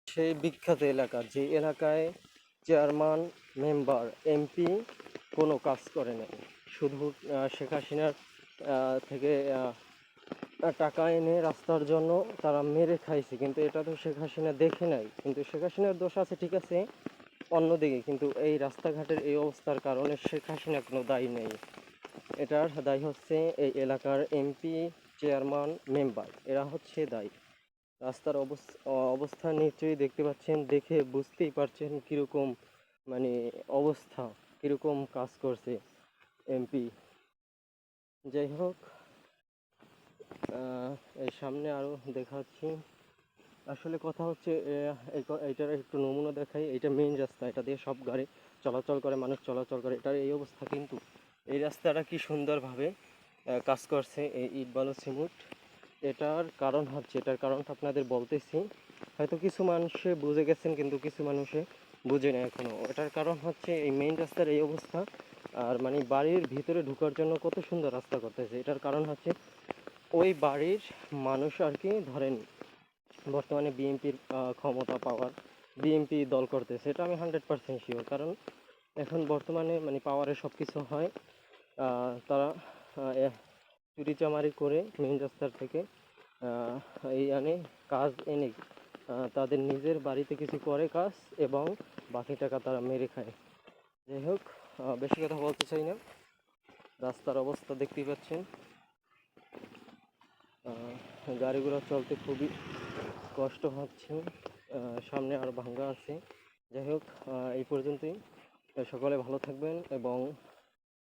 সেই বিখ্যাত এলাকা, যে এলাকায় চেয়ারম্যান, মেম্বার, এমপি কোনো কাজ করে নাই, শুধু শেখ হাসিনার থেকে টাকা এনে রাস্তার জন্য তারা মেরে খাইছে। কিন্তু এটা তো শেখ হাসিনা দেখে নাই, কিন্তু শেখ হাসিনার দোষ আছে ঠিক আছে অন্যদিকে, কিন্তু এই রাস্তাঘাটের এই অবস্থার কারণে শেখ হাসিনা কোনো দায়ী নেই। এটার দায়ী হচ্ছে এই এলাকার এমপি, চেয়ারম্যান, মেম্বার, এরা হচ্ছে দায়ী। রাস্তার অবস্থা নিশ্চয়ই দেখতে পাচ্ছেন, দেখে বুঝতেই পারছেন কীরকম মানে অবস্থা, কীরকম কাজ করছে এমপি। যাই হোক, এই সামনে আরও দেখাচ্ছি। আসলে কথা হচ্ছে এইটার একটু নমুনা দেখাই। এটা মেইন রাস্তা, এটা দিয়ে সব গাড়ি চলাচল করে, মানুষ চলাচল করে। এটার এই অবস্থা, কিন্তু এই রাস্তাটা কি সুন্দরভাবে কাজ করছে এই ইট বালু সিমেন্ট। এটার কারণটা আপনাদের বলতেছি। হয়তো কিছু মানুষে বুঝে গেছেন, কিন্তু কিছু মানুষে বুঝে না এখনও। এটার কারণ হচ্ছে এই মেইন রাস্তার এই অবস্থা। আর মানে বাড়ির ভিতরে ঢোকার জন্য কত সুন্দর রাস্তা করতেছে, এটার কারণ হচ্ছে ওই বাড়ির মানুষ আর কি। ধরেন বর্তমানে বিএনপির ক্ষমতা পাওয়ার, বিএনপি দল করতেছে, এটা আমি 100% শিওর। কারণ এখন বর্তমানে মানে পাওয়ারে সব কিছু হয়। তারা চুরিচামারি করে মেইন রাস্তার থেকে এই আনে কাজ এনে তাদের নিজের বাড়িতে কিছু করে কাজ, এবং বাকি টাকা তারা মেরে খায়। যাই হোক, বেশি কথা বলতে চাই না। রাস্তার অবস্থা দেখতেই পাচ্ছেন, গাড়িগুলো চলতে খুবই কষ্ট হচ্ছে। সামনে আর ভাঙ্গা আছে। যাই হোক, এই পর্যন্তই। সকলে ভালো থাকবেন এবং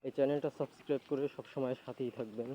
এই চ্যানেলটা সাবস্ক্রাইব করে সবসময় সাথেই থাকবেন।